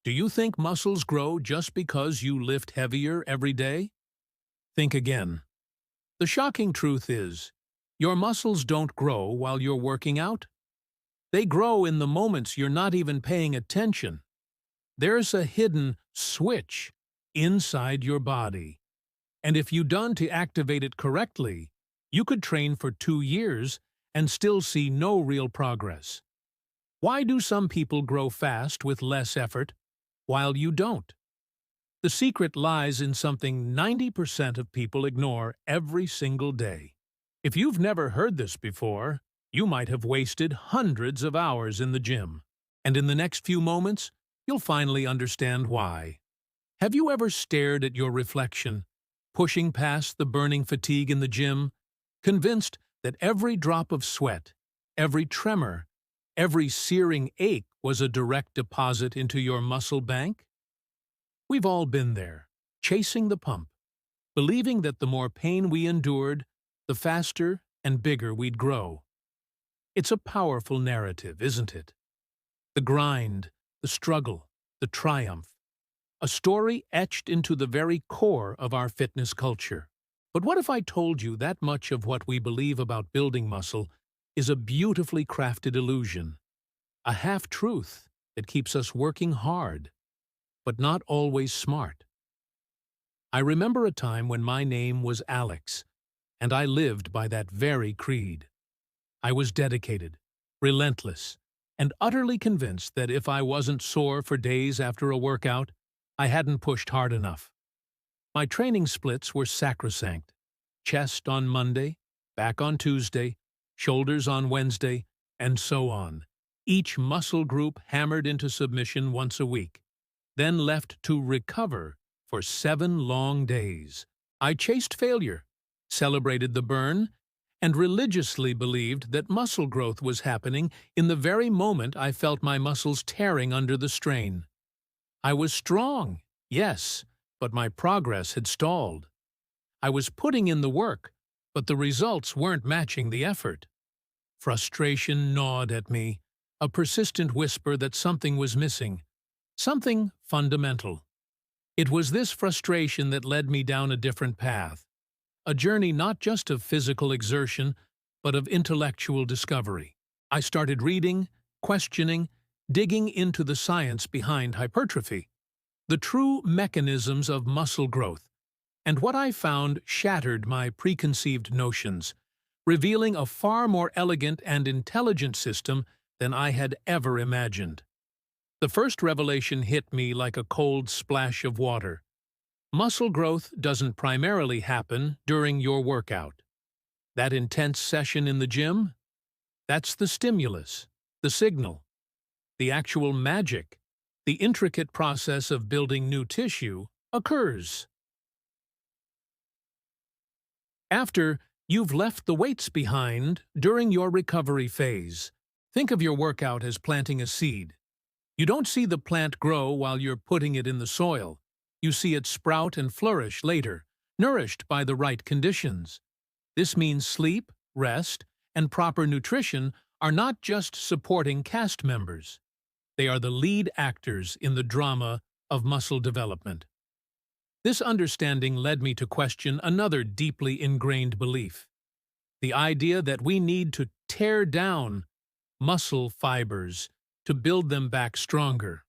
Do you think muscles grow just because you lift heavier every day? Think again. The shocking truth is, your muscles don't grow while you're working out. They grow in the moments you're not even paying attention. There's a hidden switch inside your body. And if you done to activate it correctly, you could train for 2 years and still see no real progress. Why do some people grow fast with less effort, while you don't? The secret lies in something 90% of people ignore every single day. If you've never heard this before, you might have wasted hundreds of hours in the gym. And in the next few moments, you'll finally understand why. Have you ever stared at your reflection, pushing past the burning fatigue in the gym, convinced that every drop of sweat, every tremor, every searing ache was a direct deposit into your muscle bank? We've all been there, chasing the pump, believing that the more pain we endured, the faster and bigger we'd grow. It's a powerful narrative, isn't it? The grind, the struggle, the triumph. A story etched into the very core of our fitness culture. But what if I told you that much of what we believe about building muscle is a beautifully crafted illusion, a half-truth that keeps us working hard, but not always smart? I remember a time when my name was Alex, and I lived by that very creed. I was dedicated, relentless, and utterly convinced that if I wasn't sore for days after a workout, I hadn't pushed hard enough. My training splits were sacrosanct. Chest on Monday, back on Tuesday, shoulders on Wednesday, and so on. Each muscle group hammered into submission once a week, then left to recover for 7 long days. I chased failure, celebrated the burn, and religiously believed that muscle growth was happening in the very moment I felt my muscles tearing under the strain. I was strong, yes, but my progress had stalled. I was putting in the work, but the results weren't matching the effort. Frustration gnawed at me, a persistent whisper that something was missing, something fundamental. It was this frustration that led me down a different path, a journey not just of physical exertion, but of intellectual discovery. I started reading, questioning, digging into the science behind hypertrophy, the true mechanisms of muscle growth, and what I found shattered my preconceived notions, revealing a far more elegant and intelligent system than I had ever imagined. The first revelation hit me like a cold splash of water. Muscle growth doesn't primarily happen during your workout. That intense session in the gym? That's the stimulus, the signal. The actual magic, the intricate process of building new tissue, occurs after you've left the weights behind during your recovery phase. Think of your workout as planting a seed. You don't see the plant grow while you're putting it in the soil. You see it sprout and flourish later, nourished by the right conditions. This means sleep, rest, and proper nutrition are not just supporting cast members. They are the lead actors in the drama of muscle development. This understanding led me to question another deeply ingrained belief: the idea that we need to tear down muscle fibers to build them back stronger.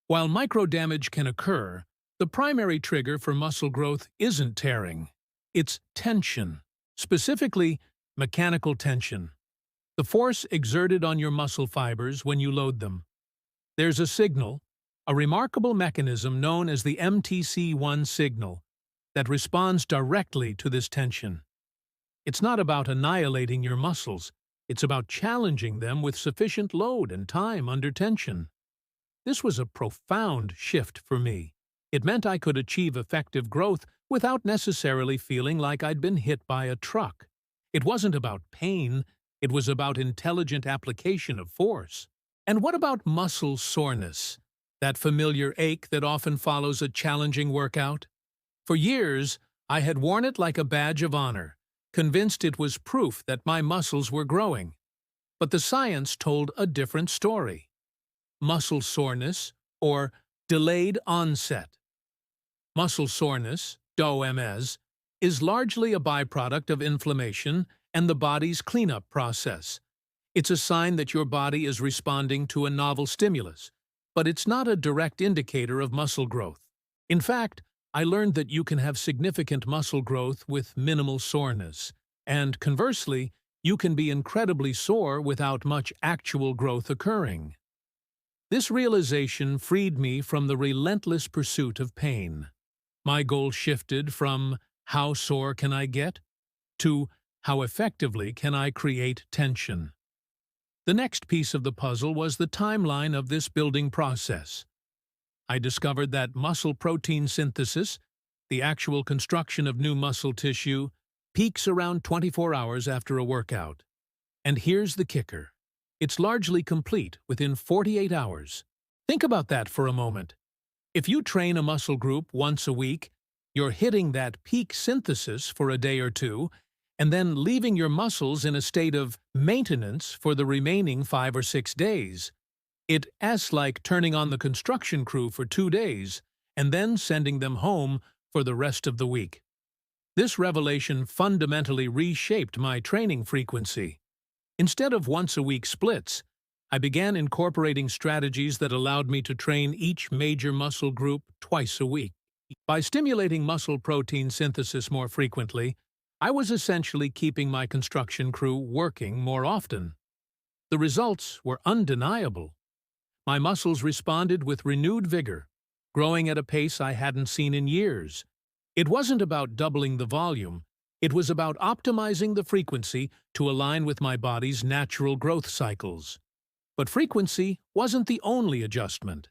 While microdamage can occur, the primary trigger for muscle growth isn't tearing, it's tension, specifically mechanical tension, the force exerted on your muscle fibers when you load them. There's a signal, a remarkable mechanism known as the MTC1 signal, that responds directly to this tension. It's not about annihilating your muscles, it's about challenging them with sufficient load and time under tension. This was a profound shift for me. It meant I could achieve effective growth without necessarily feeling like I'd been hit by a truck. It wasn't about pain, it was about intelligent application of force. And what about muscle soreness? That familiar ache that often follows a challenging workout? For years, I had worn it like a badge of honor, convinced it was proof that my muscles were growing. But the science told a different story. Muscle soreness, or Delayed onset. Muscle soreness, DOMS, is largely a byproduct of inflammation and the body's cleanup process. It's a sign that your body is responding to a novel stimulus, but it's not a direct indicator of muscle growth. In fact, I learned that you can have significant muscle growth with minimal soreness, and conversely, you can be incredibly sore without much actual growth occurring. This realization freed me from the relentless pursuit of pain. My goal shifted from how sore can I get to how effectively can I create tension. The next piece of the puzzle was the timeline of this building process. I discovered that muscle protein synthesis, the actual construction of new muscle tissue, peaks around 24 hours after a workout. And here's the kicker. It's largely complete within 48 hours. Think about that for a moment. If you train a muscle group once a week, you're hitting that peak synthesis for a day or two, and then leaving your muscles in a state of maintenance for the remaining 5 or 6 days. It's like turning on the construction crew for 2 days and then sending them home for the rest of the week. This revelation fundamentally reshaped my training frequency. Instead of once-a-week splits, I began incorporating strategies that allowed me to train each major muscle group twice a week. By stimulating muscle protein synthesis more frequently, I was essentially keeping my construction crew working more often. The results were undeniable. My muscles responded with renewed vigor, growing at a pace I hadn't seen in years. It wasn't about doubling the volume. It was about optimizing the frequency to align with my body's natural growth cycles. But frequency wasn't the only adjustment.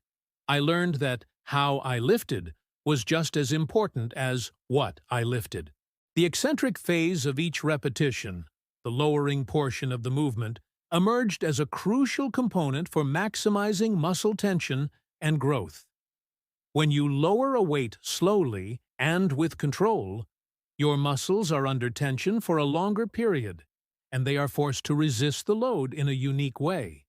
I learned that how I lifted was just as important as what I lifted. The eccentric phase of each repetition, the lowering portion of the movement, emerged as a crucial component for maximizing muscle tension and growth. When you lower a weight slowly and with control, your muscles are under tension for a longer period, and they are forced to resist the load in a unique way.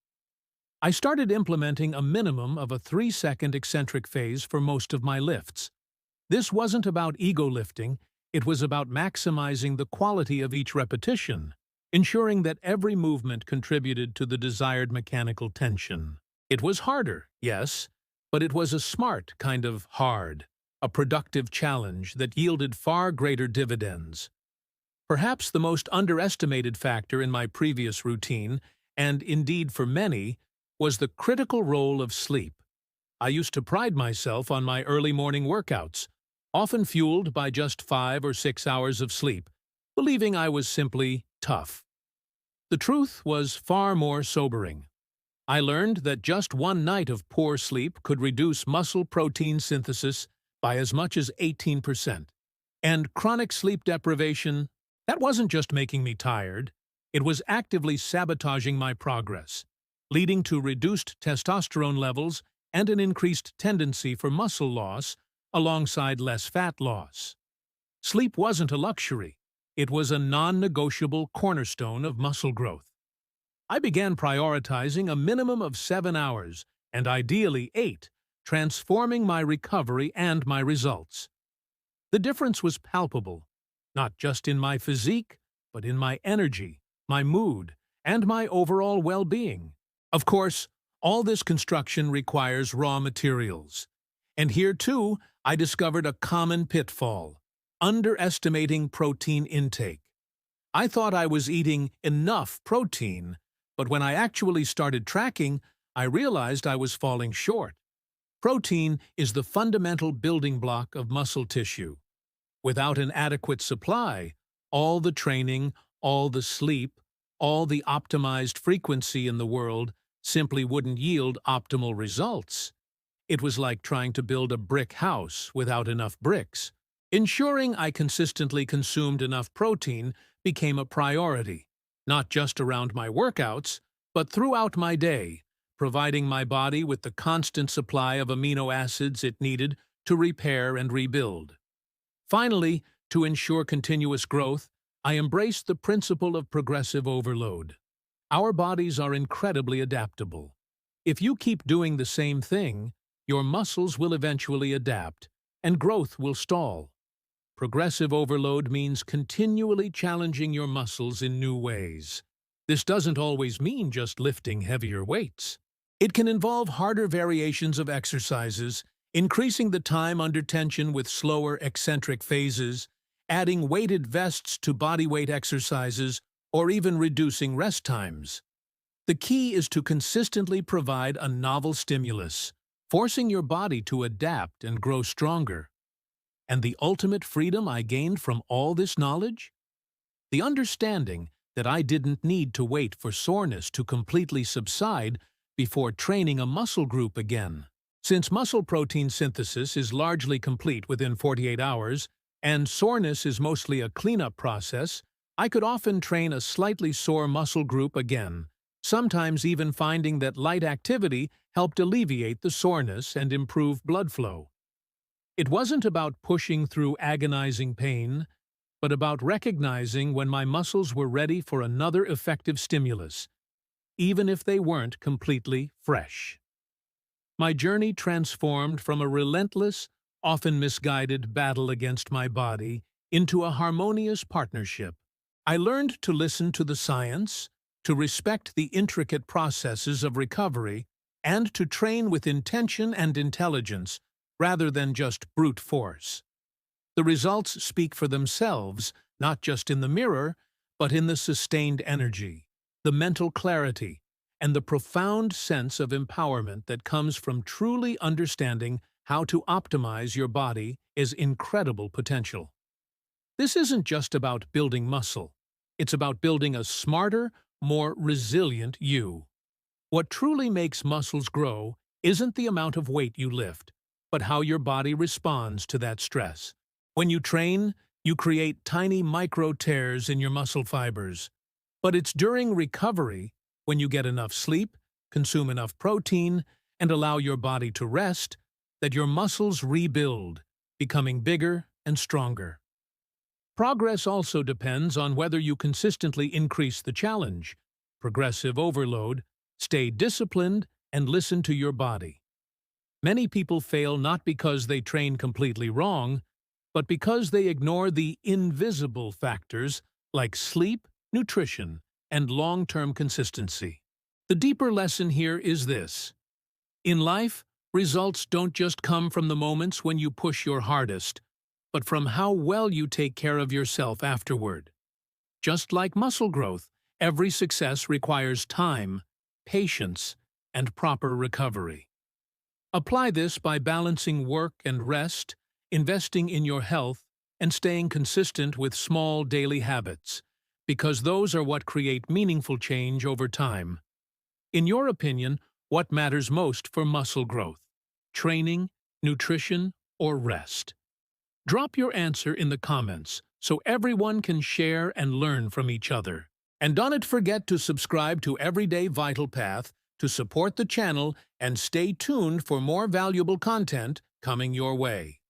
I started implementing a minimum of a 3-second eccentric phase for most of my lifts. This wasn't about ego lifting, it was about maximizing the quality of each repetition, ensuring that every movement contributed to the desired mechanical tension. It was harder, yes, but it was a smart kind of hard, a productive challenge that yielded far greater dividends. Perhaps the most underestimated factor in my previous routine, and indeed for many, was the critical role of sleep. I used to pride myself on my early morning workouts, often fueled by just 5 or 6 hours of sleep, believing I was simply tough. The truth was far more sobering. I learned that just one night of poor sleep could reduce muscle protein synthesis by as much as 18%. And chronic sleep deprivation, that wasn't just making me tired, it was actively sabotaging my progress, leading to reduced testosterone levels and an increased tendency for muscle loss alongside less fat loss. Sleep wasn't a luxury, it was a non-negotiable cornerstone of muscle growth. I began prioritizing a minimum of 7 hours, and ideally 8, transforming my recovery and my results. The difference was palpable, not just in my physique, but in my energy, my mood, and my overall well-being. Of course, all this construction requires raw materials. And here, too, I discovered a common pitfall: underestimating protein intake. I thought I was eating enough protein, but when I actually started tracking, I realized I was falling short. Protein is the fundamental building block of muscle tissue. Without an adequate supply, all the training, all the sleep, all the optimized frequency in the world simply wouldn't yield optimal results. It was like trying to build a brick house without enough bricks. Ensuring I consistently consumed enough protein became a priority, not just around my workouts, but throughout my day, providing my body with the constant supply of amino acids it needed to repair and rebuild. Finally, to ensure continuous growth, I embraced the principle of progressive overload. Our bodies are incredibly adaptable. If you keep doing the same thing, your muscles will eventually adapt, and growth will stall. Progressive overload means continually challenging your muscles in new ways. This doesn't always mean just lifting heavier weights. It can involve harder variations of exercises, increasing the time under tension with slower eccentric phases, adding weighted vests to bodyweight exercises, or even reducing rest times. The key is to consistently provide a novel stimulus, forcing your body to adapt and grow stronger. And the ultimate freedom I gained from all this knowledge? The understanding that I didn't need to wait for soreness to completely subside before training a muscle group again. Since muscle protein synthesis is largely complete within 48 hours, and soreness is mostly a cleanup process, I could often train a slightly sore muscle group again, sometimes even finding that light activity helped alleviate the soreness and improve blood flow. It wasn't about pushing through agonizing pain, but about recognizing when my muscles were ready for another effective stimulus, even if they weren't completely fresh. My journey transformed from a relentless, often misguided battle against my body into a harmonious partnership. I learned to listen to the science, to respect the intricate processes of recovery, and to train with intention and intelligence rather than just brute force. The results speak for themselves, not just in the mirror, but in the sustained energy, the mental clarity, and the profound sense of empowerment that comes from truly understanding how to optimize your body is incredible potential. This isn't just about building muscle. It's about building a smarter, more resilient you. What truly makes muscles grow isn't the amount of weight you lift, but how your body responds to that stress. When you train, you create tiny micro-tears in your muscle fibers. But it's during recovery, when you get enough sleep, consume enough protein, and allow your body to rest, that your muscles rebuild, becoming bigger and stronger. Progress also depends on whether you consistently increase the challenge, progressive overload, stay disciplined, and listen to your body. Many people fail not because they train completely wrong, but because they ignore the invisible factors like sleep, nutrition, and long-term consistency. The deeper lesson here is this. In life, results don't just come from the moments when you push your hardest, but from how well you take care of yourself afterward. Just like muscle growth, every success requires time, patience, and proper recovery. Apply this by balancing work and rest, investing in your health, and staying consistent with small daily habits, because those are what create meaningful change over time. In your opinion, what matters most for muscle growth? Training, nutrition, or rest? Drop your answer in the comments so everyone can share and learn from each other. And don't forget to subscribe to Everyday Vital Path to support the channel and stay tuned for more valuable content coming your way.